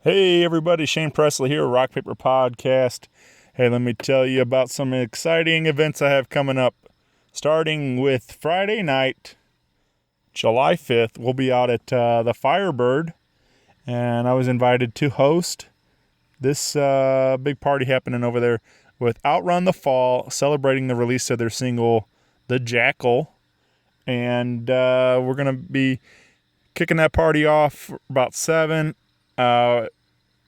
Hey everybody, Shane Presley here, Rock Paper Podcast. Hey, let me tell you about some exciting events I have coming up. Starting with Friday night, July 5th, we'll be out at the Firebird, and I was invited to host this big party happening over there with Outrun The Fall, celebrating the release of their single, The Jackal, and we're going to be kicking that party off for about 7.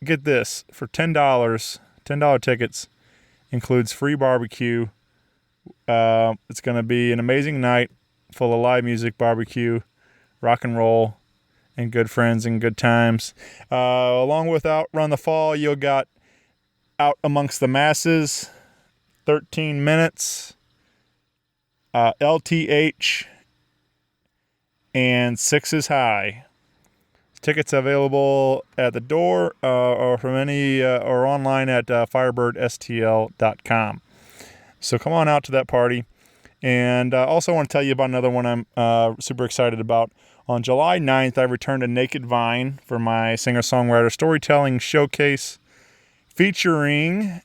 Get this, for $10 tickets, includes free barbecue. It's going to be an amazing night full of live music, barbecue, rock and roll, and good friends and good times. Along with Outrun the Fall, you got Out Amongst the Masses, 13 Minutes, LTH, and Six is High. Tickets available at the door or from any or online at firebirdstl.com. So come on out to that party. And also want to tell you about another one I'm super excited about. On July 9th, I returned to Naked Vine for my singer-songwriter storytelling showcase featuring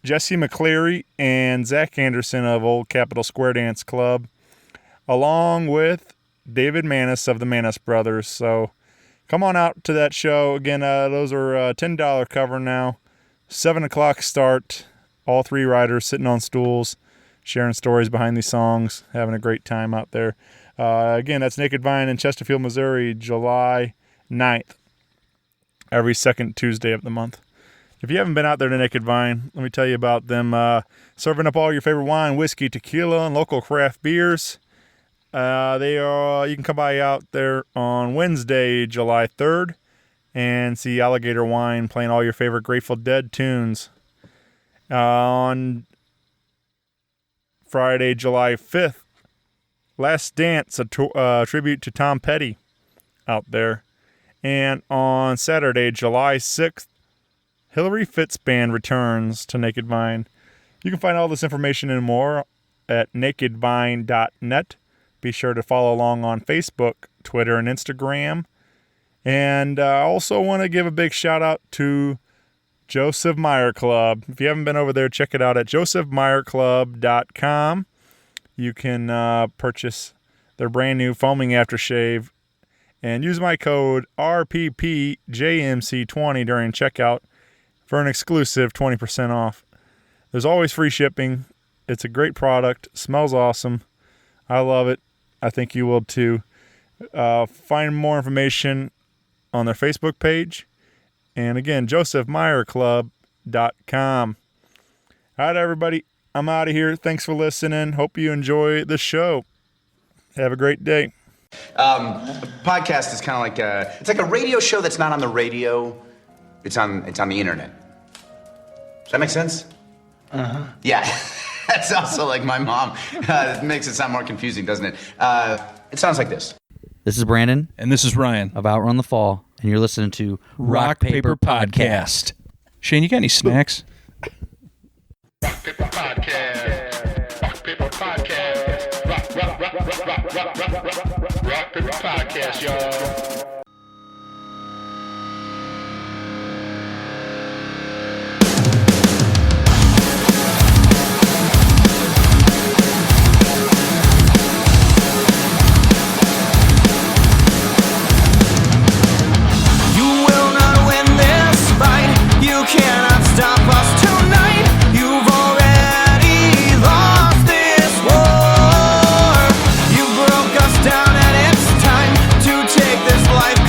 Jesse McCleary and Zach Anderson of Old Capitol Square Dance Club, along with David Manis of the Manis Brothers. So come on out to that show. Again, those are $10 cover now. 7 o'clock start. All three riders sitting on stools, sharing stories behind these songs, having a great time out there. Again, that's Naked Vine in Chesterfield, Missouri, July 9th. Every second Tuesday of the month. If you haven't been out there to Naked Vine, let me tell you about them. Serving up all your favorite wine, whiskey, tequila, and local craft beers. You can come by out there on Wednesday, July 3rd, and see Alligator Wine playing all your favorite Grateful Dead tunes. On Friday, July 5th, Last Dance, a tribute to Tom Petty out there. And on Saturday, July 6th, Hillary Fitz Band returns to Naked Vine. You can find all this information and more at nakedvine.net. Be sure to follow along on Facebook, Twitter, and Instagram. And I also want to give a big shout out to Joseph Meyer Club. If you haven't been over there, check it out at josephmeyerclub.com. You can purchase their brand new foaming aftershave and use my code RPPJMC20 during checkout for an exclusive 20% off. There's always free shipping. It's a great product. Smells awesome. I love it. I think you will too. Find more information on their Facebook page. And again, josephmeyerclub.com. All right, everybody. I'm out of here. Thanks for listening. Hope you enjoy the show. Have a great day. A podcast is kind of like it's like a radio show that's not on the radio. It's on the internet. Does that make sense? Uh-huh. Yeah. That's also like my mom. It makes it sound more confusing, doesn't it? It sounds like this. This is Brandon. And this is Ryan. Of Outrun the Fall. And you're listening to Rock Paper Podcast. Shane, you got any snacks? Rock Paper Podcast. Rock Paper Podcast. Rock Paper Podcast, y'all. You cannot stop us tonight. You've already lost this war. You broke us down and it's time to take this life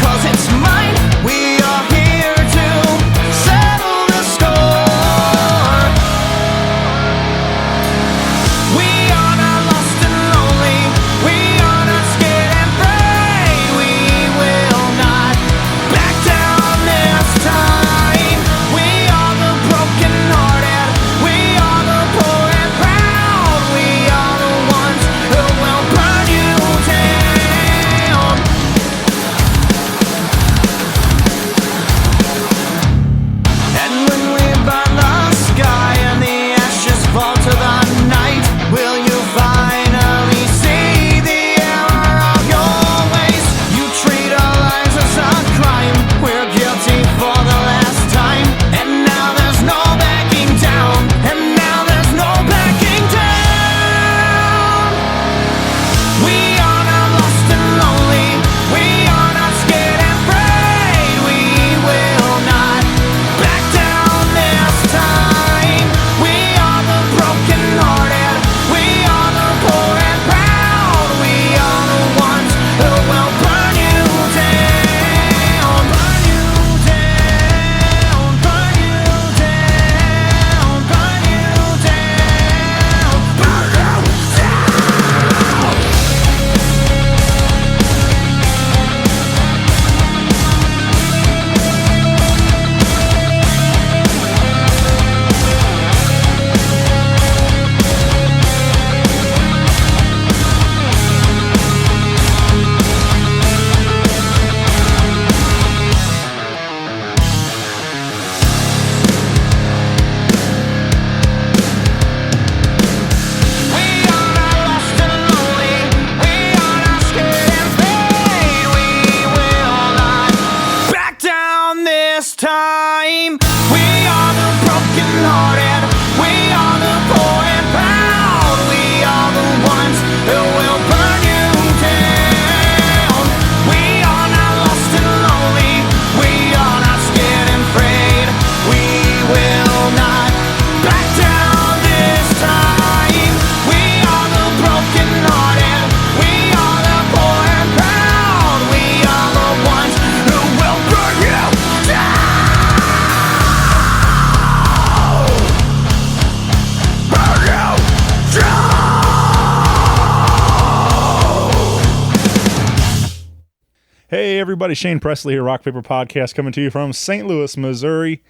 Hey everybody, Shane Presley here, Rock Paper Podcast, coming to you from St. Louis, Missouri.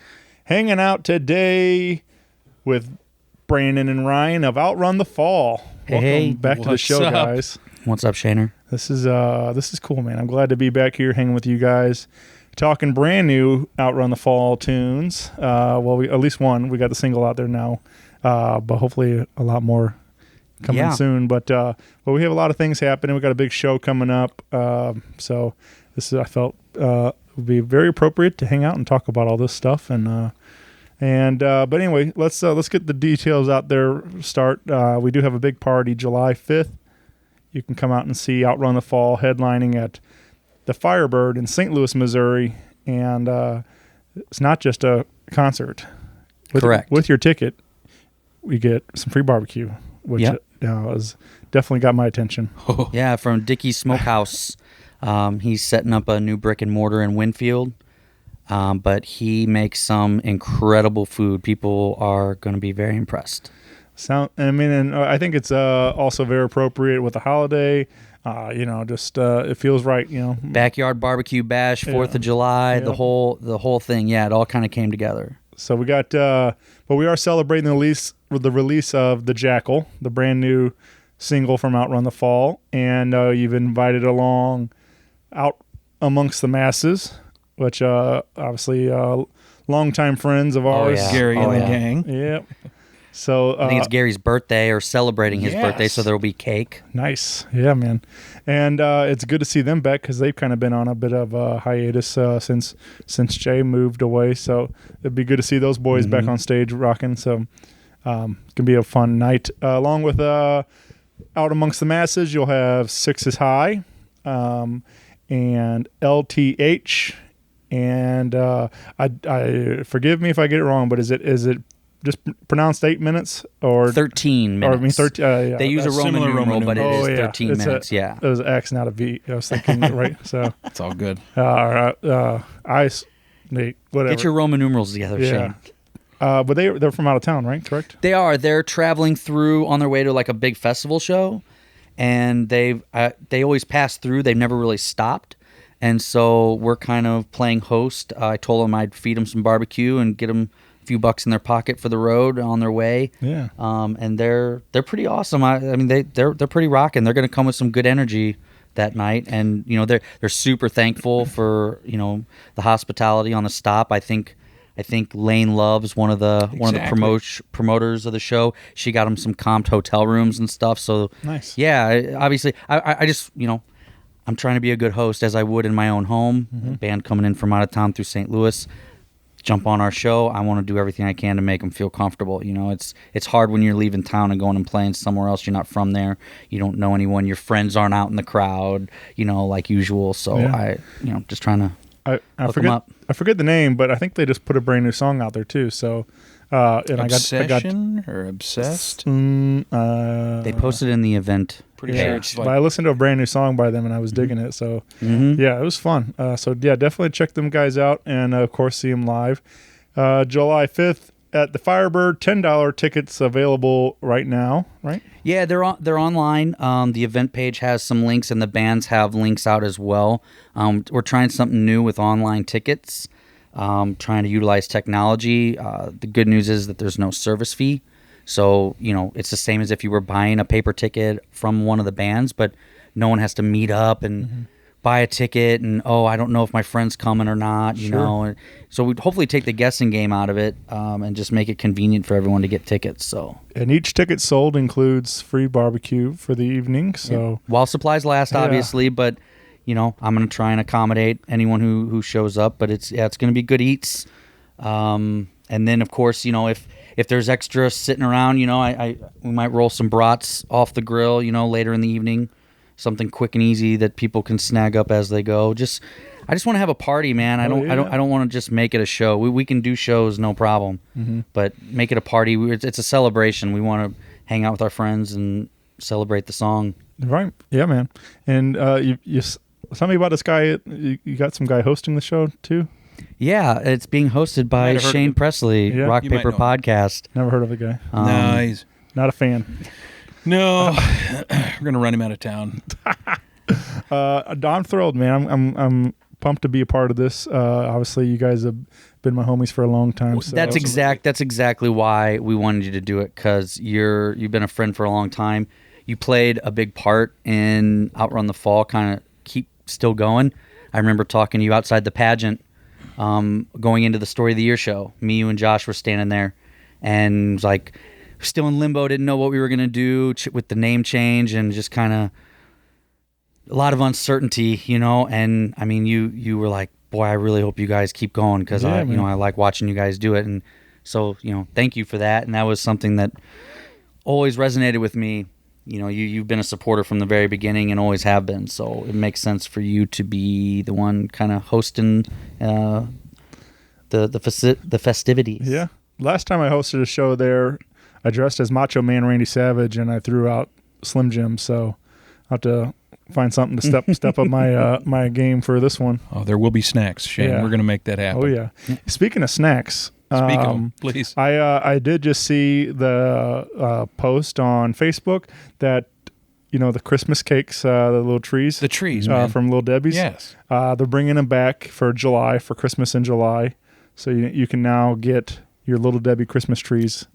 Hanging out today with Brandon and Ryan of Outrun the Fall. Hey, Welcome back to the what's show, up? guys. What's up, Shaner? This is cool, man. I'm glad to be back here hanging with you guys, talking brand new Outrun the Fall tunes. At least one. We got the single out there now, but hopefully a lot more coming soon. But we have a lot of things happening. We got a big show coming up, so I felt would be very appropriate to hang out and talk about all this stuff. But anyway, let's get the details out there. We do have a big party July 5th. You can come out and see Outrun the Fall headlining at the Firebird in St. Louis, Missouri, and it's not just a concert. Correct. With your ticket, we get some free barbecue, which has definitely got my attention. Yeah, from Dickie's Smokehouse. He's setting up a new brick and mortar in Winfield, but he makes some incredible food. People are going to be very impressed. I think it's also very appropriate with the holiday. It feels right. Backyard barbecue bash, 4th of July, the whole thing. Yeah, it all kind of came together. So we got, but we are celebrating the release of the Jackal, the brand new single from Outrun the Fall, and you've invited along Out Amongst the Masses, which obviously longtime friends of ours. yeah. Gary and the gang. Yep. So I think it's Gary's birthday or celebrating his birthday, so there will be cake. Nice. Yeah, man. And it's good to see them back because they've kind of been on a bit of a hiatus since Jay moved away. So it'd be good to see those boys back on stage rocking. So it's going to be a fun night. Along with Out Amongst the Masses, you'll have Six is High and LTH. And I forgive me if I get it wrong, but is it just pronounced 8 minutes or 13 minutes. Or, I mean, 13. They use a Roman numeral, but it is yeah. 13 It's minutes. It was an X, not a V. I was thinking, right? So It's all good. whatever. Get your Roman numerals together, Shane. But they're from out of town, right? Correct. They are. They're traveling through on their way to like a big festival show, and they always pass through. They've never really stopped, and so we're kind of playing host. I told them I'd feed them some barbecue and get them a few bucks in their pocket for the road on their way. Yeah. And they're pretty awesome. I mean they're pretty rocking. They're going to come with some good energy that night, and they're super thankful for the hospitality on the stop. I think Lane Love's one of the promoters of the show. She got him some comped hotel rooms and stuff. So nice. Yeah, obviously, I just I'm trying to be a good host as I would in my own home. Band coming in from out of town through St. Louis, jump on our show. I want to do everything I can to make them feel comfortable. It's hard when you're leaving town and going and playing somewhere else. You're not from there. You don't know anyone. Your friends aren't out in the crowd, like usual. So I just trying to. I forget the name, but I think they just put a brand new song out there too. So, Obsession or Obsessed? They posted in the event. Pretty sure it's but I listened to a brand new song by them and I was digging it. So, yeah, it was fun. Definitely check them guys out and of course see them live. July 5th at the Firebird, $10 tickets available right now. Right? Yeah, they're online. The event page has some links, and the bands have links out as well. We're trying something new with online tickets, trying to utilize technology. The good news is that there's no service fee. So, it's the same as if you were buying a paper ticket from one of the bands, but no one has to meet up and buy a ticket and, I don't know if my friend's coming or not, you know. So we'd hopefully take the guessing game out of it and just make it convenient for everyone to get tickets. So. And each ticket sold includes free barbecue for the evening. So while supplies last, obviously, but, I'm going to try and accommodate anyone who shows up. But it's going to be good eats. And then, of course, if there's extra sitting around, we might roll some brats off the grill, later in the evening. Something quick and easy that people can snag up as they go. I just want to have a party, man. I don't want to just make it a show. We can do shows, no problem, but make it a party. It's a celebration. We want to hang out with our friends and celebrate the song. Right? Yeah, man. And you tell me about this guy. You got some guy hosting the show too. Yeah, it's being hosted by Shane Presley, Rock Paper Podcast. Never heard of the guy. No, he's not a fan. No, we're going to run him out of town. I'm thrilled, man. I'm pumped to be a part of this. Obviously, you guys have been my homies for a long time. So. That's exactly why we wanted you to do it, because you've been a friend for a long time. You played a big part in Outrun the Fall, kind of keep still going. I remember talking to you outside the pageant, going into the Story of the Year show. Me, you, and Josh were standing there, and like still in limbo, didn't know what we were gonna do with the name change, and just kind of a lot of uncertainty, And I mean, you were like, boy, I really hope you guys keep going, because I like watching you guys do it, and so thank you for that. And that was something that always resonated with me. You've been a supporter from the very beginning and always have been, so it makes sense for you to be the one kind of hosting the festivities. Yeah. Last time I hosted a show there, I dressed as Macho Man Randy Savage, and I threw out Slim Jim, so I'll have to find something to step up my game for this one. Oh, there will be snacks, Shane. Yeah. We're going to make that happen. Oh, yeah. Speaking of snacks... Speak of them, please. I did just see the post on Facebook that the Christmas cakes, the little trees, man. from Little Debbie's. Yes, they're bringing them back for July, for Christmas in July. So you can now get your Little Debbie Christmas trees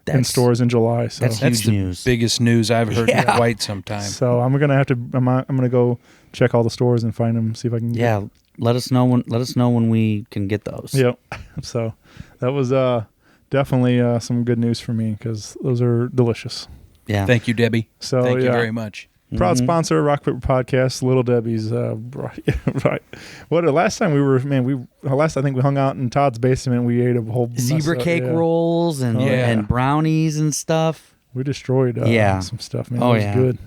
in stores in July. So that's huge news. Biggest news I've heard in quite some time. So I'm gonna go check all the stores and find them, see if I can. Yeah, let us know when we can get those. Yep. So that was definitely some good news for me, because those are delicious. Yeah. Thank you, Debbie. So thank you very much. Proud sponsor of Rock Paper Podcast, Little Debbie's. Right. What last time we were, man? Last I think we hung out in Todd's basement. We ate a whole zebra cake rolls and brownies and stuff. We destroyed some stuff, man. Oh, it was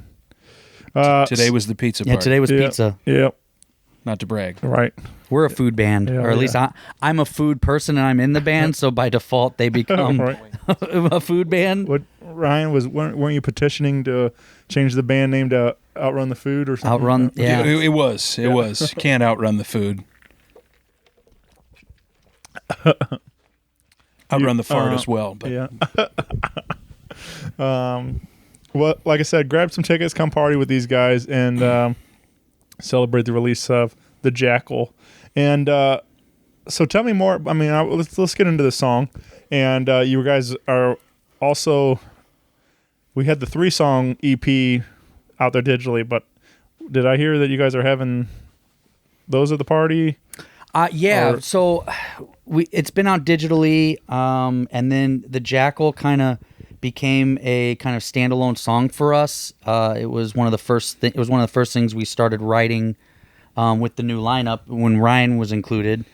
good. Today was the pizza party. Yeah, today was pizza. Yep. Not to brag. Right. We're a food band, or at least I'm a food person, and I'm in the band, so by default they become a food band. What, Ryan, weren't you petitioning to change the band name to Outrun the Food or something? Outrun, yeah. It was. You can't outrun the food. Outrun the fart as well. But. Yeah. Well, like I said, grab some tickets, come party with these guys, and celebrate the release of the Jackal. And so tell me more. I mean, let's get into the song. And you guys are also, we had the 3-song EP out there digitally, but did I hear that you guys are having those at the party? Yeah. So it's been out digitally, and then the Jackal kind of became a kind of standalone song for us. It was one of the first. It was one of the first things we started writing with the new lineup when Ryan was included.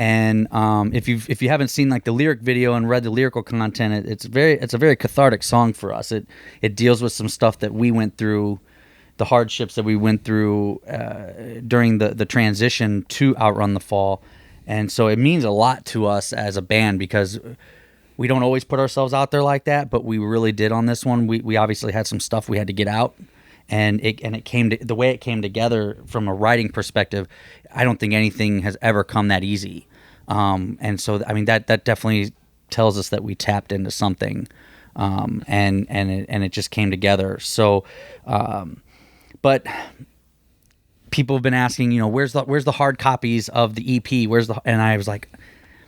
And if you haven't seen like the lyric video and read the lyrical content, it's a very cathartic song for us. It deals with some stuff that we went through, the hardships that we went through during the transition to Outrun the Fall, and so it means a lot to us as a band, because we don't always put ourselves out there like that, but we really did on this one. We obviously had some stuff we had to get out, and it came to, the way it came together from a writing perspective. I don't think anything has ever come that easy, and so I mean that definitely tells us that we tapped into something, and it just came together. So, but people have been asking, where's the hard copies of the EP? And I was like,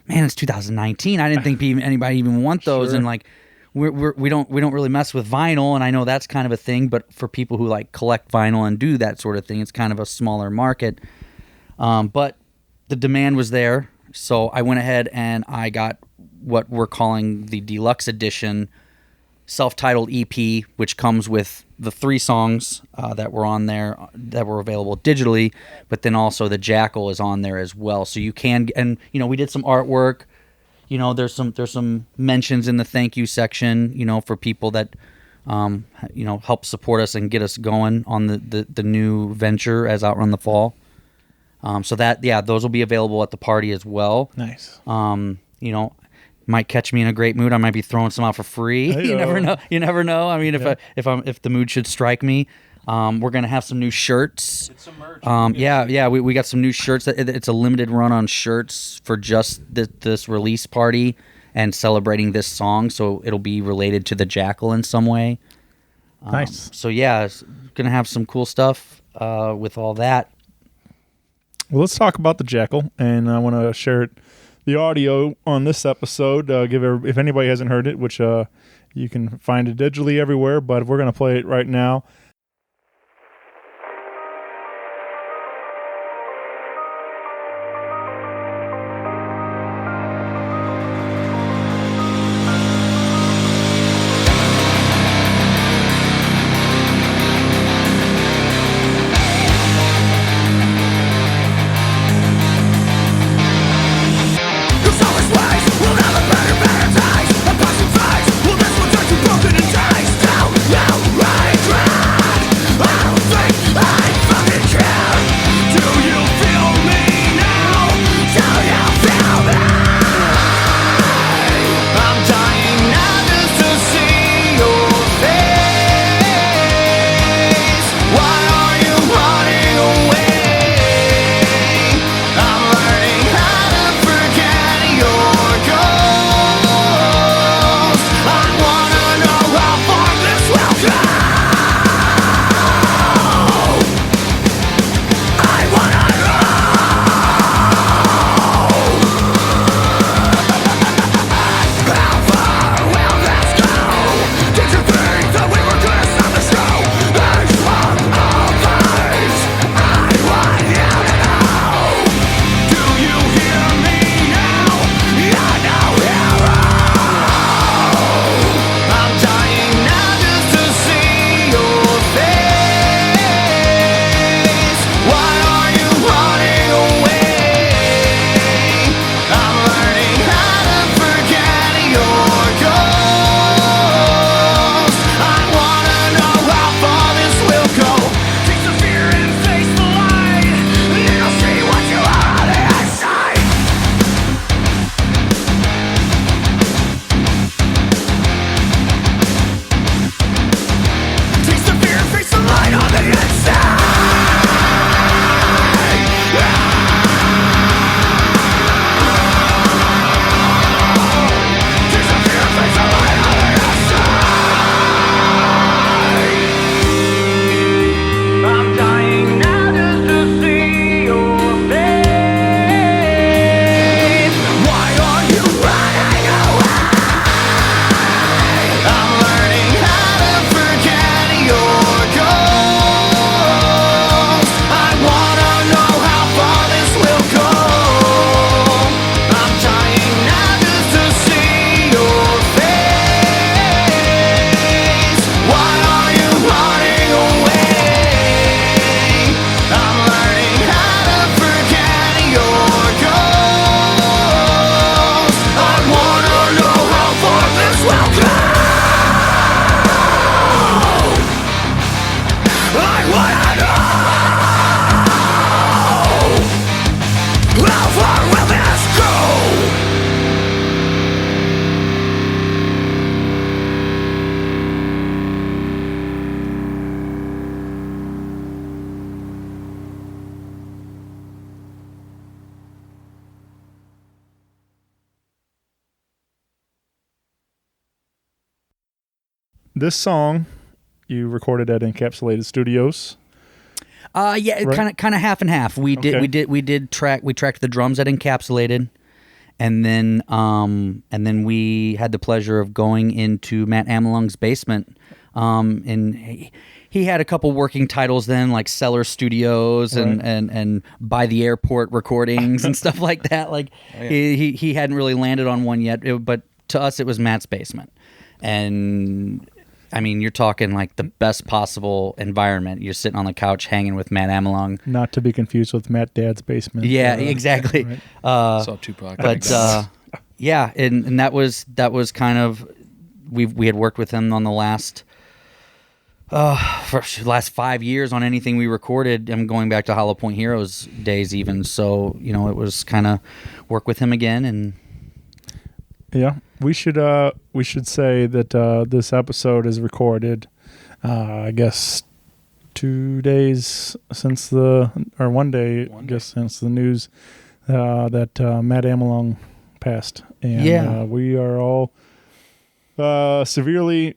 man, it's 2019. I didn't think anybody even want those. Sure. And like, we don't really mess with vinyl, and I know that's kind of a thing. But for people who like collect vinyl and do that sort of thing, it's kind of a smaller market. But the demand was there, so I went ahead and I got what we're calling the deluxe edition, self-titled EP, which comes with the 3 songs that were on there that were available digitally, but then also the Jackal is on there as well. So you can, and we did some artwork. There's some mentions in the thank you section, for people that help support us and get us going on the new venture as Outrun the Fall. So that, those will be available at the party as well. Nice. Might catch me in a great mood. I might be throwing some out for free. Hey-o. You never know. I mean, if the mood should strike me, we're gonna have some new shirts. It's some merch. We got some new shirts. It's a limited run on shirts for just this release party and celebrating this song. So it'll be related to the Jackal in some way. Nice. So it's gonna have some cool stuff. with all that. Well, let's talk about the Jackal, and I want to share the audio on this episode. If anybody hasn't heard it, which you can find it digitally everywhere, but we're going to play it right now. This song you recorded at Encapsulated Studios. Yeah, Right? kind of half and half. We tracked the drums at Encapsulated, and then we had the pleasure of going into Matt Amelung's basement. And he had a couple working titles then, like Cellar Studios and By the Airport Recordings and stuff like that. Like he hadn't really landed on one yet, but to us it was Matt's basement. And I mean, you're talking like the best possible environment. You're sitting on the couch hanging with Matt Amelung. Not to be confused with Matt Dad's basement. Yeah, exactly. Right. Saw Tupac. But yeah, and that was kind of we had worked with him on the last 5 years on anything we recorded. I'm going back to Hollow Point Heroes days even. So it was kind of work with him again. And yeah, we should say that this episode is recorded. I guess 2 days since one day, I guess, since the news that Matt Amelung passed, and we are all severely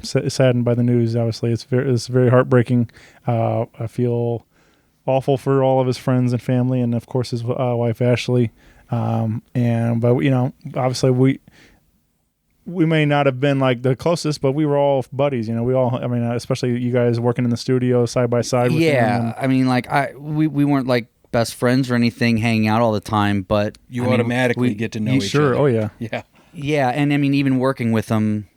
saddened by the news. Obviously, it's very heartbreaking. I feel awful for all of his friends and family, and of course his wife Ashley. But you know, obviously we may not have been like the closest, but we were all buddies. You know, we all. I mean, especially you guys working in the studio side by side with him. Yeah, I mean, like we weren't like best friends or anything, hanging out all the time, but You automatically get to know each other. Oh yeah. Yeah. Yeah, and I mean, even working with him,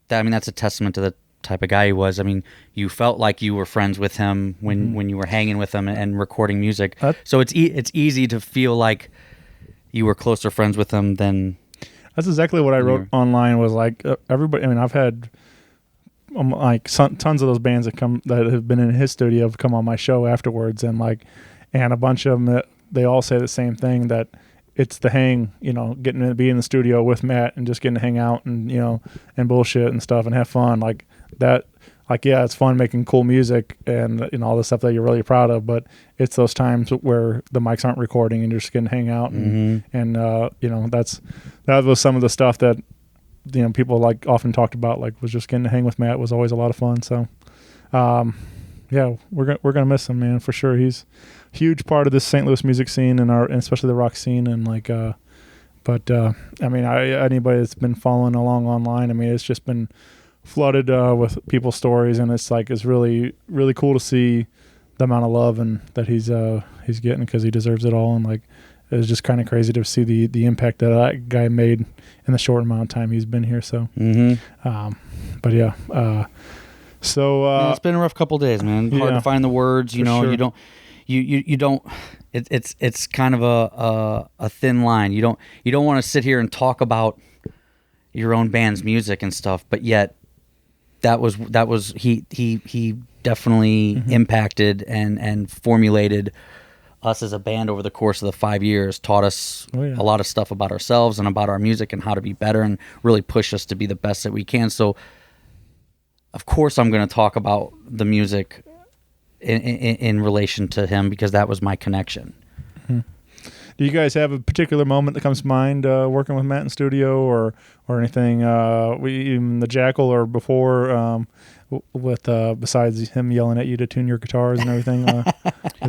that's a testament to the type of guy he was. I mean, you felt like you were friends with him when you were hanging with him and recording music. So it's easy to feel like you were closer friends with him than. That's exactly what I wrote online. Was like everybody. I mean, I've had tons of those bands that have been in his studio have come on my show afterwards, and a bunch of them they all say the same thing, that it's the hang, you know, getting to be in the studio with Matt and just getting to hang out and, you know, and bullshit and stuff and have fun like that. Like, yeah, it's fun making cool music and, you know, all the stuff that you're really proud of, but it's those times where the mics aren't recording and you're just getting to hang out and you know, that was some of the stuff that, you know, people like often talked about, like was just getting to hang with Matt was always a lot of fun. So, yeah, we're gonna miss him, man, for sure. He's a huge part of this St. Louis music scene and especially the rock scene. And I mean, anybody that's been following along online, I mean, it's just been flooded with people's stories, and it's really, really cool to see the amount of love and that he's getting, because he deserves it all. And like, it was just kind of crazy to see the impact that guy made in the short amount of time he's been here. So, but yeah. So it's been a rough couple of days, man. Hard to find the words. You know, sure. you don't. It's kind of a thin line. You don't want to sit here and talk about your own band's music and stuff, but yet that was he definitely impacted and formulated us as a band over the course of the 5 years. Taught us a lot of stuff about ourselves and about our music and how to be better, and really push us to be the best that we can. So, of course, I'm going to talk about the music in relation to him, because that was my connection. Do you guys have a particular moment that comes to mind working with Matt in studio or anything? Even the Jackal or before, with besides him yelling at you to tune your guitars and everything.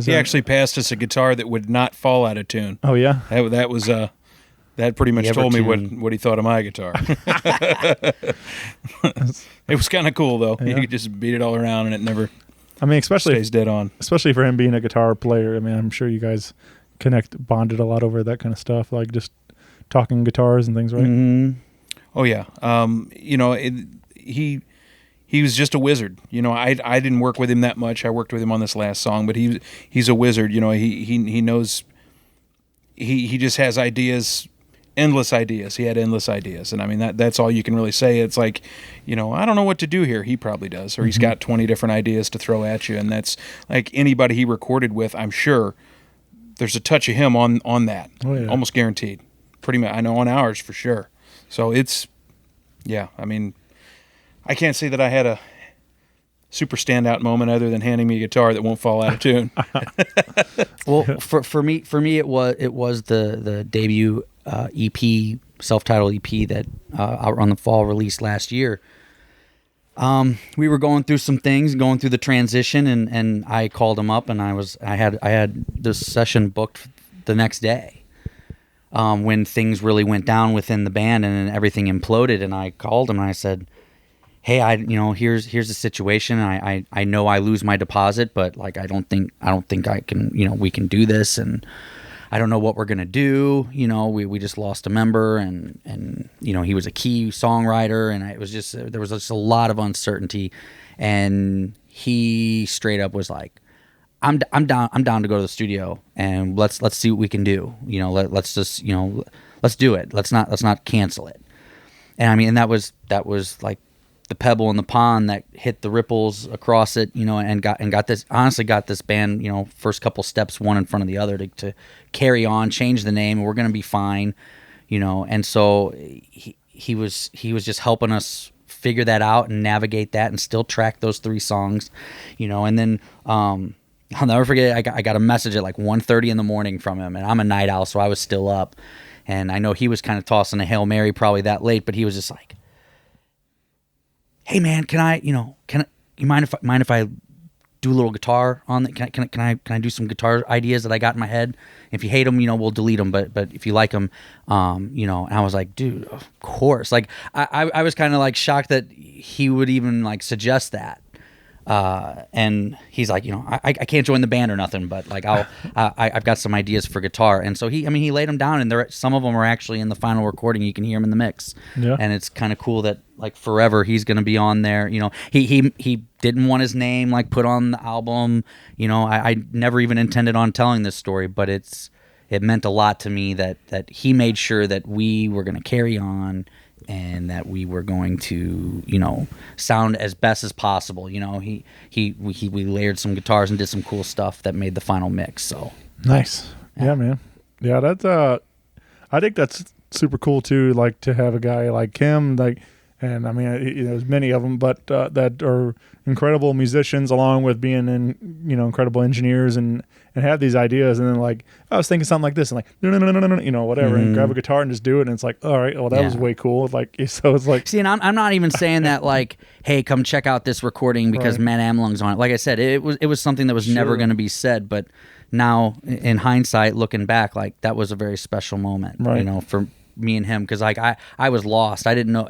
He actually passed us a guitar that would not fall out of tune. Oh yeah, that was that pretty much told me what he thought of my guitar. It was kind of cool though. Yeah. You could just beat it all around and it never. I mean, especially stays dead on. Especially for him being a guitar player. I mean, I'm sure you guys bonded a lot over that kind of stuff, like just talking guitars and things, right? Mm-hmm. Oh yeah. You know, he was just a wizard. You know, I didn't work with him that much. I worked with him on this last song, but he's a wizard. You know, he knows. He just has ideas. Endless ideas. He had endless ideas, and I mean that's all you can really say. It's like, you know, I don't know what to do here. He probably does, or he's got 20 different ideas to throw at you, and that's like anybody he recorded with. I'm sure there's a touch of him on that, almost guaranteed. Pretty much, I know on ours for sure. So it's, yeah. I mean, I can't say that I had a super standout moment other than handing me a guitar that won't fall out of tune. Well, for me, it was the debut EP, self-titled EP that Outrun the Fall released last year. We were going through some things, going through the transition, and I called him up, and I had this session booked the next day, when things really went down within the band and everything imploded. And I called him and I said, "Hey, here's the situation. I know I lose my deposit, but like I don't think I can, we can do this, and I don't know what we're gonna do. You know, we just lost a member, and he was a key songwriter, and it was just there was just a lot of uncertainty." And he straight up was like, I'm down to go to the studio, and let's see what we can do. Let's just let's do it. Let's not cancel it." And I mean, and that was like the pebble in the pond that hit the ripples across it, and got this band, first couple steps one in front of the other to carry on, change the name, and we're going to be fine, and so he was just helping us figure that out and navigate that and still track those 3 songs, and then I'll never forget, I got a message at like 1:30 in the morning from him, and I'm a night owl, so I was still up, and I know he was kind of tossing a Hail Mary probably that late, but he was just like, hey man, you mind if I do a little guitar on it? Can I do some guitar ideas that I got in my head? If you hate them, we'll delete them. But if you like them, and I was like, dude, of course. Like I was kind of like shocked that he would even like suggest that. And he's like, I can't join the band or nothing, but like I've got some ideas for guitar. And so he laid them down, and some of them are actually in the final recording. You can hear them in the mix. Yeah. And it's kind of cool that like forever he's going to be on there. He didn't want his name like put on the album. I never even intended on telling this story, but it meant a lot to me that he made sure that we were going to carry on and that we were going to, sound as best as possible. We layered some guitars and did some cool stuff that made the final mix. So nice. Yeah, man. Yeah, that's I think that's super cool too. Like to have a guy like him, like, and I mean, there's many of them, but that are incredible musicians, along with being incredible engineers and have these ideas. And then like, I was thinking something like this, and like, no, whatever, and grab a guitar and just do it. And it's like, all right, well, that was way cool. Like, so it's like, see, and I'm not even saying that like, hey, come check out this recording because Matt Amelung's on it. Like I said, it was something that was never going to be said, but now in hindsight, looking back, like that was a very special moment, for me and him, because like I was lost. I didn't know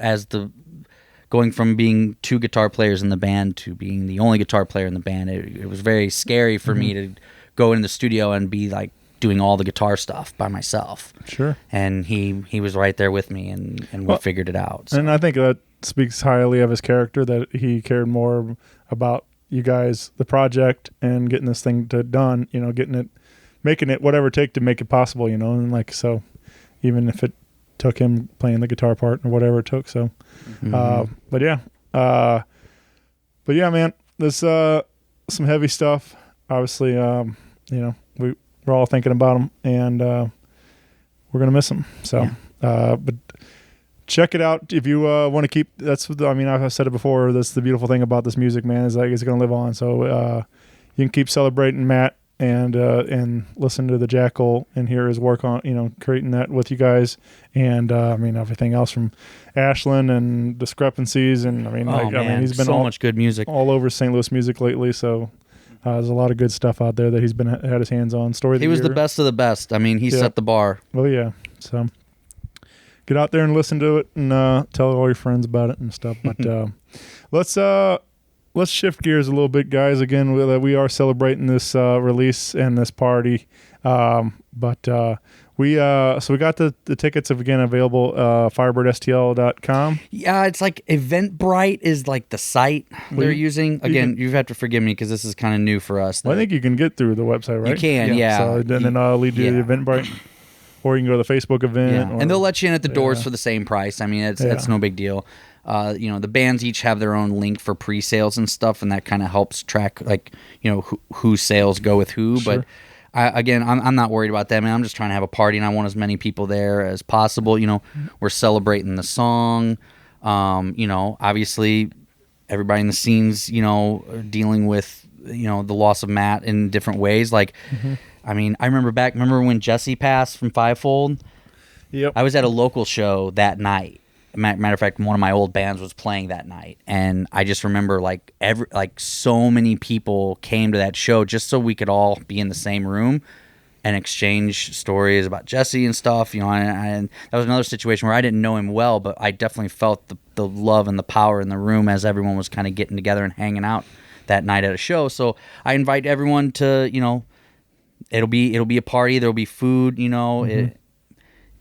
going from being two guitar players in the band to being the only guitar player in the band. It was very scary for me to go in the studio and be like doing all the guitar stuff by myself. Sure. And he was right there with me, and we figured it out. So. And I think that speaks highly of his character, that he cared more about you guys, the project, and getting this thing done, making it whatever it take to make it possible, and like, so even if it took him playing the guitar part or whatever it took. So, but yeah, man, this, some heavy stuff, obviously, we're all thinking about him, and, we're going to miss him. So, but check it out if you want to keep. I've said it before. That's the beautiful thing about this music, man. Is like it's going to live on. So you can keep celebrating Matt and listen to the Jackal and hear his work on creating that with you guys, and everything else from Ashland and Discrepancies, and he's been so much good music all over St. Louis music lately. So. There's a lot of good stuff out there that he's had his hands on. He was the best of the best. I mean, he set the bar. Oh yeah. So get out there and listen to it, and tell all your friends about it and stuff. But let's shift gears a little bit, guys. Again, we are celebrating this release and this party. We got the tickets available, firebirdstl.com. Yeah, it's like Eventbrite is like the site they're using. Again, you have to forgive me because this is kind of new for us. Well, I think you can get through the website, right? You can, yeah. So then I'll lead you to the Eventbrite, or you can go to the Facebook event. And they'll let you in at the doors for the same price. I mean, it's no big deal. The bands each have their own link for pre-sales and stuff, and that kind of helps track who sales go with who. Sure. But I'm not worried about that, man. I'm just trying to have a party, and I want as many people there as possible. We're celebrating the song. Obviously, everybody in the scene's dealing with the loss of Matt in different ways. Like, I mean, I remember when Jesse passed from Fivefold. Yep. I was at a local show that night. Matter of fact, one of my old bands was playing that night, and I just remember so many people came to that show just so we could all be in the same room and exchange stories about Jesse and stuff. And that was another situation where I didn't know him well, but I definitely felt the love and the power in the room as everyone was kind of getting together and hanging out that night at a show. So I invite everyone to, it'll be a party. There'll be food,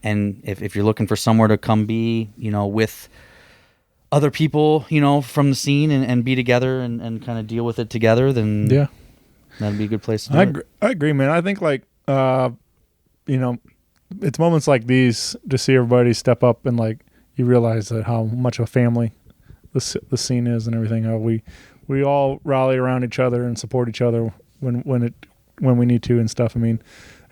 and if you're looking for somewhere to come be, with other people, from the scene and be together and kind of deal with it together, then that'd be a good place to do it. I agree, man. I think it's moments like these to see everybody step up and you realize that how much of a family the scene is and everything. How we all rally around each other and support each other when we need to and stuff. I mean,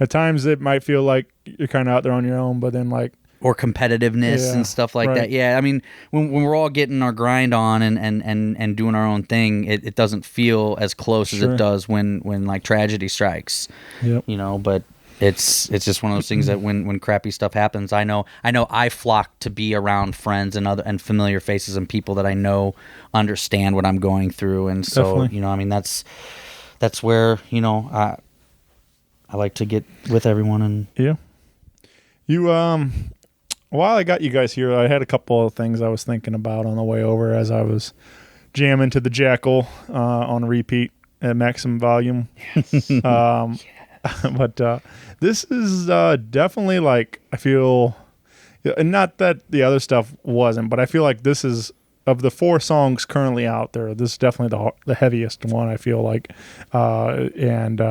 at times it might feel like you're kind of out there on your own, but then or competitiveness and stuff like that. Yeah, I mean, when we're all getting our grind on and doing our own thing, it doesn't feel as close as it does when tragedy strikes. Yep. But It's just one of those things that when crappy stuff happens, I know I flock to be around friends and familiar faces and people that I know understand what I'm going through, and so Definitely. I mean that's where I like to get with everyone. And Yeah. You while I got you guys here, I had a couple of things I was thinking about on the way over as I was jamming to the Jackal on repeat at maximum volume. But this is definitely like, I feel, and not that the other stuff wasn't, but I feel like this is, of the 4 songs currently out there, this is definitely the heaviest one, I feel like. And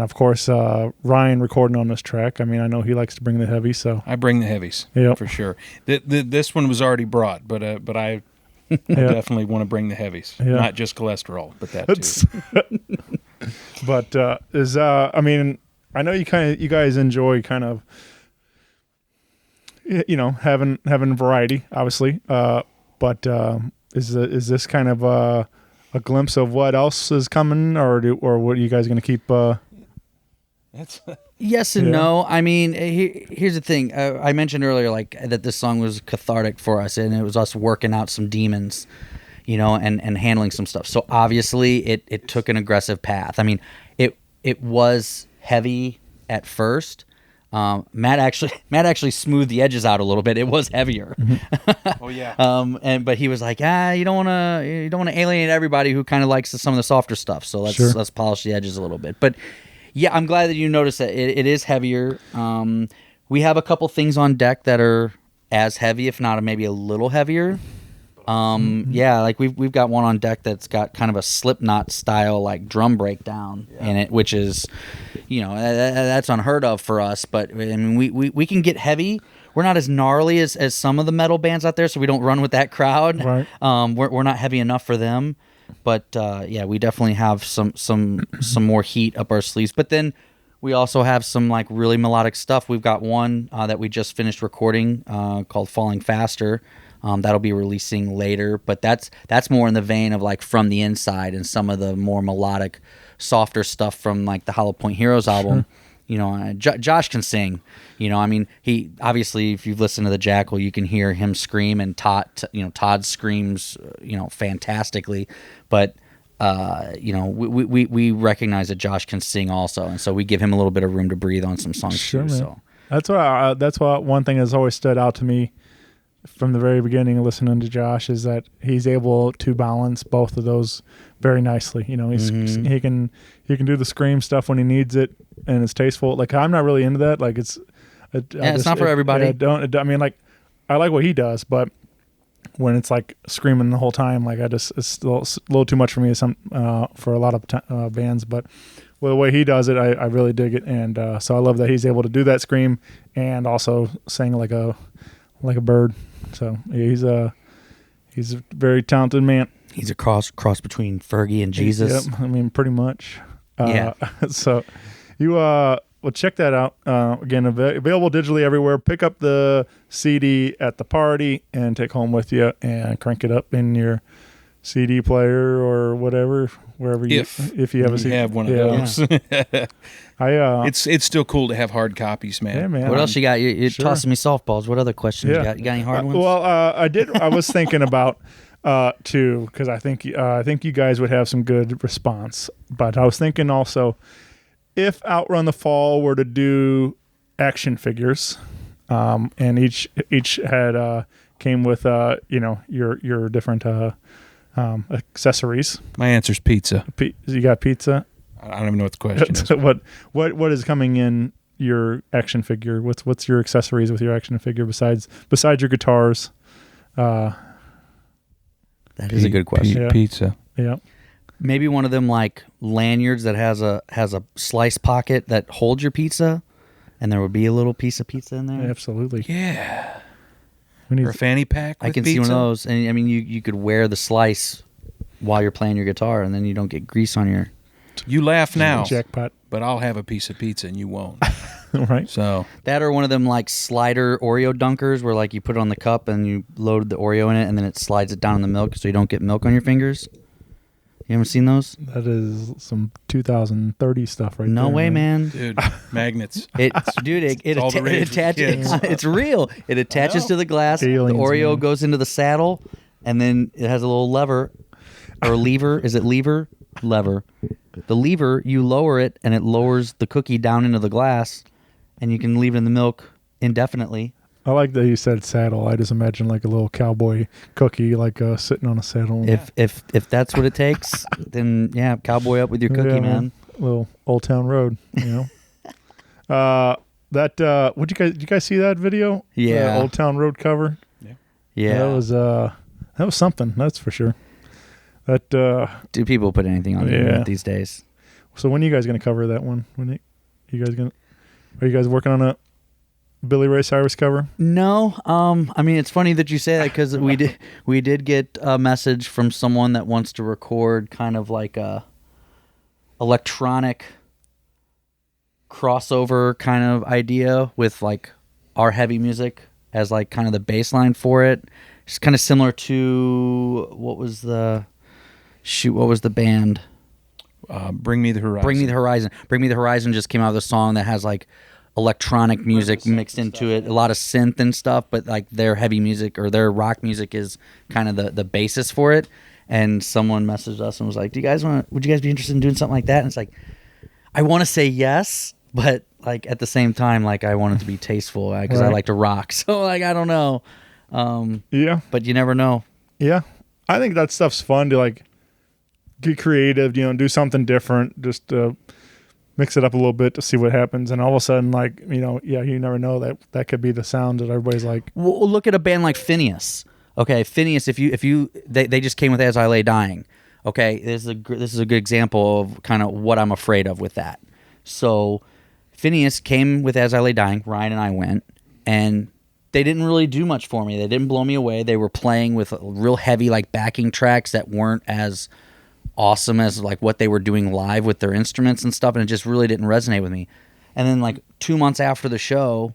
of course, Ryan recording on this track. I mean, I know he likes to bring the heavy, so. I bring the heavies, Yep. for sure. This one was already brought, but I definitely want to bring the heavies. Yeah. Not just cholesterol, but that too. But I mean, I know you guys enjoy kind of, having variety, obviously. But is this kind of a glimpse of what else is coming, or what are you guys going to keep? yes and no. I mean, here's the thing. I mentioned earlier, like, that this song was cathartic for us, and it was us working out some demons, and handling some stuff. So obviously, it took an aggressive path. I mean, it was heavy at first. Matt actually smoothed the edges out a little bit. It was heavier. Oh yeah. But he was like, you don't want to alienate everybody who kind of likes some of the softer stuff. So let's polish the edges a little bit. But yeah, I'm glad that you noticed that it is heavier. We have a couple things on deck that are as heavy, if not maybe a little heavier. Yeah, like we've got one on deck that's got kind of a Slipknot style like drum breakdown in it, which is, that's unheard of for us. But I mean, we can get heavy. We're not as gnarly as some of the metal bands out there, so we don't run with that crowd. Right. We're not heavy enough for them. But yeah, we definitely have some more heat up our sleeves. But then we also have some like really melodic stuff. We've got one that we just finished recording called Falling Faster. That'll be releasing later, but that's more in the vein of like From the Inside and some of the more melodic, softer stuff from like the Hollow Point Heroes album. Josh can sing. I mean, he obviously, if you've listened to the Jackal, you can hear him scream, and Todd screams, fantastically. But we recognize that Josh can sing also, and so we give him a little bit of room to breathe on some songs too. Man. So That's why one thing that's always stood out to me from the very beginning of listening to Josh is that he's able to balance both of those very nicely. He can do the scream stuff when he needs it, and it's tasteful. Like, I'm not really into that. Like, it's not for everybody. I mean, like, I like what he does, but when it's like screaming the whole time, like, it's a little too much for me. For a lot of bands, but the way he does it, I really dig it, and so I love that he's able to do that scream and also sing like a bird. So yeah, he's a very talented man. he's a cross between Fergie and Jesus. Yep, I mean, pretty much. Yeah. So you well, check that out. Again, available digitally everywhere. Pick up the CD at the party and take home with you and crank it up in your CD player or whatever, wherever if you have a CD. Have one of those. It's still cool to have hard copies, man. Yeah, man. What else you got? You're Sure. tossing me softballs. What other questions you got? You got any hard ones? Well, I was thinking about too, because I think you guys would have some good response. But I was thinking also, if Outrun the Fall were to do action figures, and each had came with your different accessories. My answer's pizza. You got pizza. I don't even know what the question is. What is coming in your action figure? What's your accessories with your action figure besides your guitars? That is a good question. Yeah. Pizza. Yeah. Maybe one of them like lanyards that has a slice pocket that holds your pizza, and there would be a little piece of pizza in there. Absolutely. Yeah. We need Or a fanny pack with I can pizza. see one of those, and I mean, you could wear the slice while you're playing your guitar, and then you don't get grease on your. You laugh now, jackpot. but I'll have a piece of pizza and you won't. Right. So That or one of them like slider Oreo dunkers where like you put it on the cup and you load the Oreo in it and then it slides it down in the milk so you don't get milk on your fingers. You haven't seen those? That is some 2030 stuff right No there. way, man. Dude, magnets. It all the rage with the attaches. kids. It's real. It attaches to the glass. Aliens, the Oreo man. goes into the saddle, and then it has a little lever or lever. Is it lever? Lever. The lever, you lower it, and it lowers the cookie down into the glass, and you can leave it in the milk indefinitely. I like that you said saddle. I just imagine like a little cowboy cookie, like sitting on a saddle. If that's what it takes, then yeah, cowboy up with your cookie, Yeah, man. Little Old Town Road, you know. Did you guys see that video? Yeah. The Old Town Road cover. Yeah. That was something. That's for sure. That Do people put anything on the internet these days? So when are you guys gonna cover that one? Are you guys working on a Billy Ray Cyrus cover? No. I mean, it's funny that you say that because we did get a message from someone that wants to record kind of like a electronic crossover kind of idea with like our heavy music as like kind of the bass line for it. It's kind of similar to what was the band? Bring Me the Horizon. Bring Me the Horizon. Bring Me the Horizon just came out with a song that has like electronic music mixed into it, a lot of synth and stuff, but like their heavy music or their rock music is kind of the basis for it. And someone messaged us and was like, would you guys be interested in doing something like that? And it's like, I want to say yes, but like at the same time, like I want it to be tasteful because I like to rock. So like, I don't know. Yeah. But you never know. Yeah. I think that stuff's fun to like get creative, do something different, just mix it up a little bit to see what happens. And all of a sudden, like, you never know that could be the sound that everybody's like. Well, look at a band like Phineas. Okay, Phineas, they just came with As I Lay Dying. Okay, this is a good example of kind of what I'm afraid of with that. So Phineas came with As I Lay Dying. Ryan and I went, and they didn't really do much for me. They didn't blow me away. They were playing with real heavy like backing tracks that weren't as awesome as like what they were doing live with their instruments and stuff, and it just really didn't resonate with me. And then like 2 months after the show,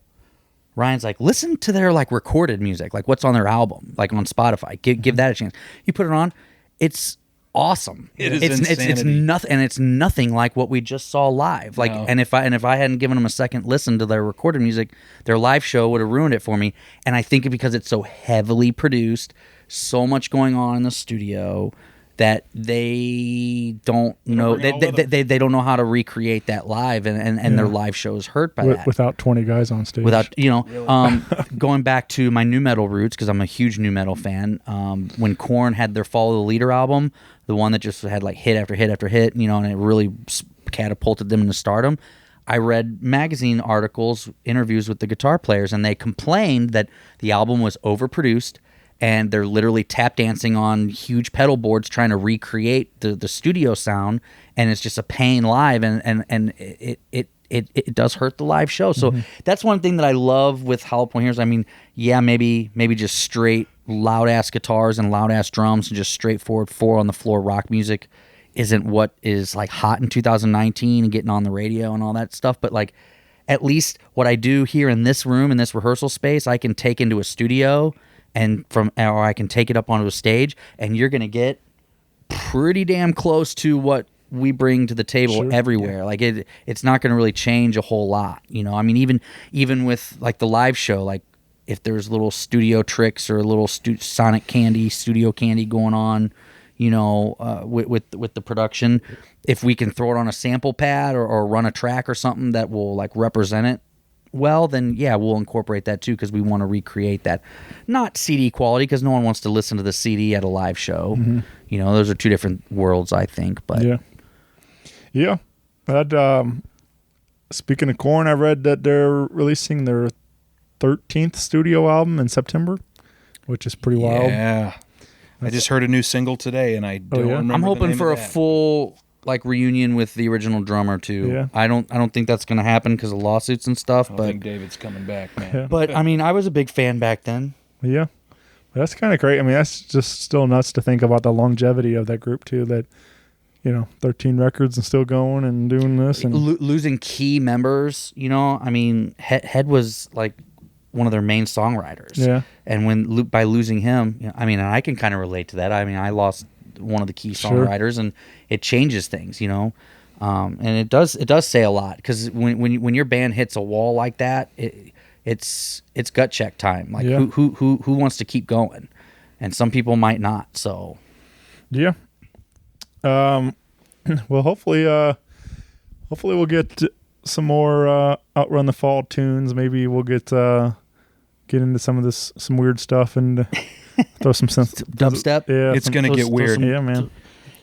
Ryan's like, listen to their like recorded music, like what's on their album, like on Spotify. Give that a chance. You put it on, it's awesome. It's it's nothing, and it's nothing like what we just saw live. Like, No. and if I hadn't given them a second listen to their recorded music, their live show would have ruined it for me. And I think because it's so heavily produced, so much going on in the studio, that they don't know they don't know how to recreate that live, and their live show is hurt by that. Without 20 guys on stage. Going back to my nu metal roots, because I'm a huge nu metal fan. When Korn had their Follow the Leader album, the one that just had like hit after hit after hit, and it really catapulted them into stardom. I read magazine articles, interviews with the guitar players, and they complained that the album was overproduced. And they're literally tap dancing on huge pedal boards trying to recreate the studio sound, and it's just a pain live, and it does hurt the live show. So that's one thing that I love with Hollow Point Heroes. I mean, yeah, maybe just straight loud ass guitars and loud ass drums and just straightforward 4 on the floor rock music isn't what is like hot in 2019 and getting on the radio and all that stuff. But like, at least what I do here in this room, in this rehearsal space, I can take into a studio. Or I can take it up onto a stage, and you're gonna get pretty damn close to what we bring to the table everywhere. Yeah. Like it's not gonna really change a whole lot, I mean, even with like the live show, like if there's little studio tricks or a little sonic candy, studio candy going on, with the production, if we can throw it on a sample pad or run a track or something that will like represent it. Well, then, yeah, we'll incorporate that, too, because we want to recreate that. Not CD quality, because no one wants to listen to the CD at a live show. Mm-hmm. Those are two different worlds, I think. But yeah. But, speaking of Korn, I read that they're releasing their 13th studio album in September, which is pretty wild. Yeah. I just heard a new single today, and I don't remember. I'm hoping the name for of a that. full like reunion with the original drummer too. Yeah. I don't think that's going to happen because of lawsuits and stuff. I But think David's coming back, man. Yeah. but I mean, I was a big fan back then. Yeah. That's kind of great. I mean, that's just still nuts to think about the longevity of that group too. That 13 records and still going and doing this and Losing key members. I mean, Head was like one of their main songwriters. Yeah. And by losing him, I mean, and I can kind of relate to that. I mean, I lost one of the key songwriters, and it changes things, you know. And it does say a lot, because when your band hits a wall like that, it's gut check time. Like who wants to keep going, and some people might not. So yeah. Well, hopefully we'll get some more Outrun the Fall tunes. Maybe we'll get into some weird stuff and throw some dubstep. Yeah, it's gonna get weird. Yeah, man.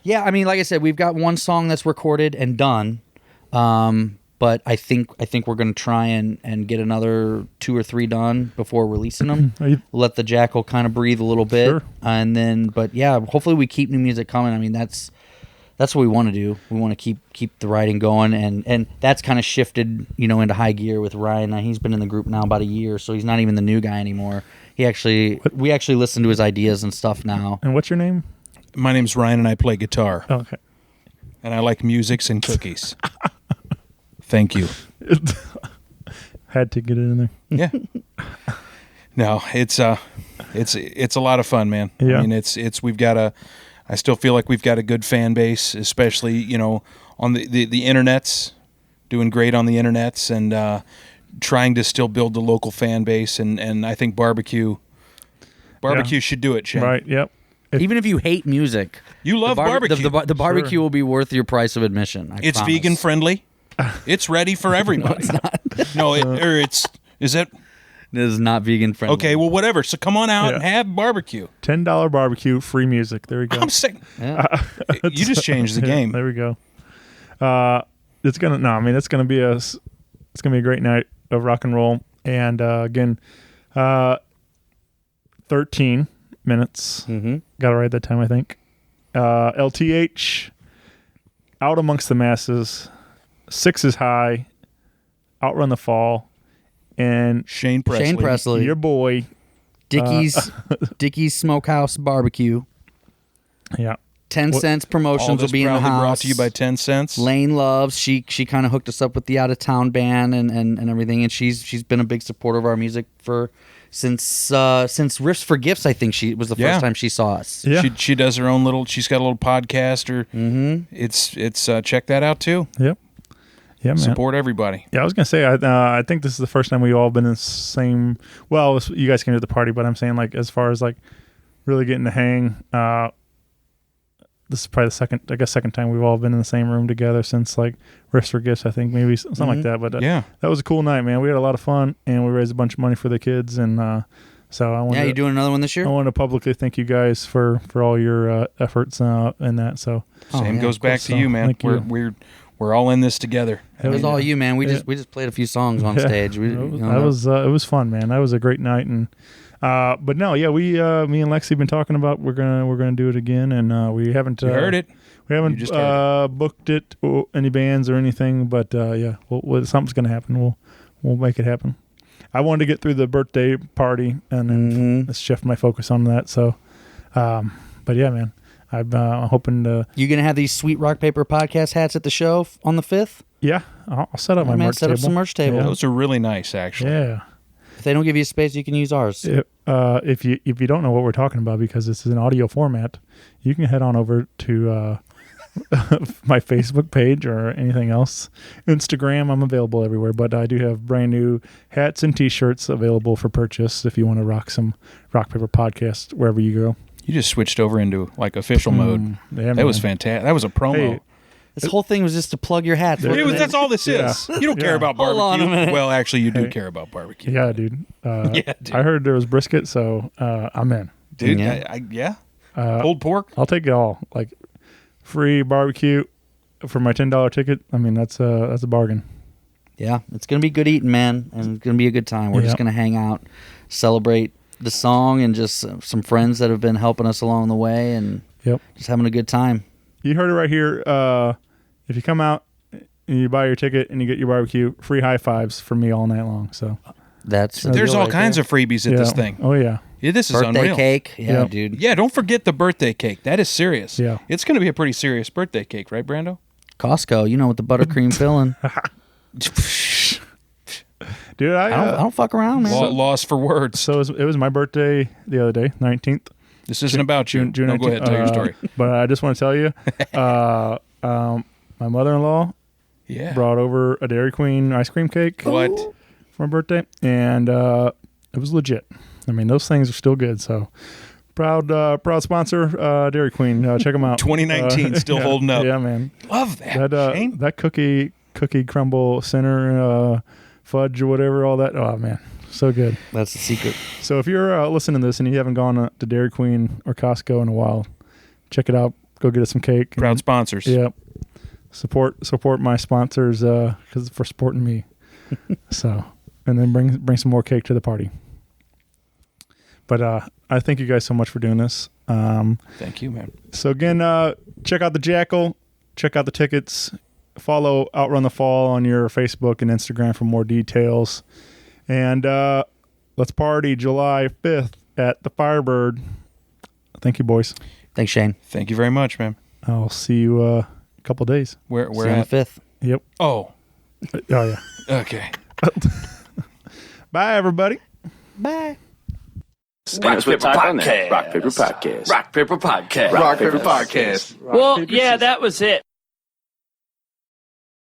Yeah, I mean, like I said, we've got one song that's recorded and done, but I think we're gonna try and get another 2 or 3 done before releasing them. Let the Jackal kind of breathe a little bit, Sure. And then, but yeah, hopefully we keep new music coming. I mean, that's what we want to do. We want to keep the writing going, and that's kind of shifted, you know, into high gear with Ryan. He's been in the group now about a year, so he's not even the new guy anymore. We actually listen to his ideas and stuff now. And what's your name? My name's Ryan, and I play guitar. Oh, okay. And I like musics and cookies. Thank you. Had to get it in there. Yeah. No, it's a lot of fun, man. Yeah. I mean, I still feel like we've got a good fan base, especially, you know, on the internets, doing great on the internets, and trying to still build the local fan base. And I think barbecue should do it, Shane. Right. Yep. Even if you hate music, You love barbecue. The barbecue will be worth your price of admission. It's promise. vegan friendly. It's ready for everybody. No, is it? It is not vegan friendly. Okay, well, whatever. So come on out and have barbecue. $10 barbecue, free music. There we go. I'm saying, you just changed the Yeah, game. there we go. It's gonna be a great night of rock and roll. And again, 13 minutes. Mm-hmm. Got it right that time, I think. LTH, Out Amongst the Masses, 6 is High, Outrun the Fall, and Shane Presley. your boy, Dickie's Smokehouse Barbecue. Yeah. 10 cents All promotions will this be in the proudly house. brought to you by 10 cents. Lane loves. She kind of hooked us up with the out of town band and everything, and she's been a big supporter of our music since Riffs for Gifts. I think she was the first time she saw us. Yeah. She does her own little. She's got a little podcast. It's check that out too. Yep. Yeah, man. Support everybody. Yeah, I was gonna say I think this is the first time we've all been in the same. Well, you guys came to the party, but I'm saying like as far as like really getting to hang. This is probably the second time we've all been in the same room together since like Riffs for Gifts. I think maybe something like that. But that was a cool night, man. We had a lot of fun and we raised a bunch of money for the kids. And so I wanted. Yeah, you doing another one this year? I want to publicly thank you guys for all your efforts in that. So Same goes back to you, man. We're all in this together. It was all you, man. We just played a few songs on stage. It was fun, man. That was a great night. And but no, yeah, me and Lexi have been talking about we're gonna do it again, and we haven't heard it. We haven't just heard booked it or any bands or anything, but yeah, something's gonna happen. We'll make it happen. I wanted to get through the birthday party and then shift my focus on that. So, but yeah, man, I'm hoping to. You gonna have these sweet rock paper podcast hats at the show on the 5th? Yeah, I'll set up my merch set table. up some merch table. Yeah. Those are really nice, actually. Yeah. If they don't give you space, you can use ours. If you don't know what we're talking about because this is an audio format, you can head on over to my Facebook page or anything else. Instagram, I'm available everywhere, but I do have brand new hats and T-shirts available for purchase if you want to rock some Rock Paper Podcast wherever you go. You just switched over into like official mode. Yeah, that was fantastic. That was a promo. Hey, this whole thing was just to plug your hats. That's all this is. You don't care about barbecue. Hold on a minute. Well, actually, you do care about barbecue. Yeah, dude. Yeah, dude. I heard there was brisket, so I'm in. Dude, Yeah. Pulled pork. I'll take it all. Like free barbecue for my $10 ticket. I mean, that's a bargain. Yeah, it's gonna be good eating, man, and it's gonna be a good time. We're just gonna hang out, celebrate the song, and just some friends that have been helping us along the way, and just having a good time. You heard it right here. If you come out and you buy your ticket and you get your barbecue, free high fives from me all night long. So there's all kinds of freebies at this thing. Oh yeah. Yeah, this is birthday unreal. cake. Yeah, dude. Yeah, don't forget the birthday cake. That is serious. Yeah. It's going to be a pretty serious birthday cake, right, Brando? Costco, with the buttercream filling. Dude, I don't fuck around, man. Loss for words. So it was my birthday the other day, 19th. This isn't about you. June No, go 19th, ahead, tell your story. But I just want to tell you, my mother-in-law Yeah. brought over a Dairy Queen ice cream cake What? for my birthday, and it was legit. I mean, those things are still good. So proud sponsor, Dairy Queen. Check them out. 2019 still yeah, holding up. Yeah, man. Love that. Shane? That cookie crumble center fudge or whatever, all that. Oh man, so good. That's the secret. So if you're listening to this and you haven't gone to Dairy Queen or Costco in a while, check it out. Go get us some cake. Proud sponsors. Yeah. Support my sponsors because for supporting me. So, and then bring some more cake to the party. But I thank you guys so much for doing this. Thank you, man. So again, check out the Jackal. Check out the tickets. Follow Outrun the Fall on your Facebook and Instagram for more details. And let's party July 5th at the Firebird. Thank you, boys. Thanks, Shane. Thank you very much, man. I'll see you a couple days. Where See you on the at? 5th. Yep. Oh, Oh, yeah. okay. Bye, everybody. Bye. Rock Paper Podcast. Rock Paper Podcast. Rock Paper Podcast. Rock Paper Podcast. Well, yeah, that was it.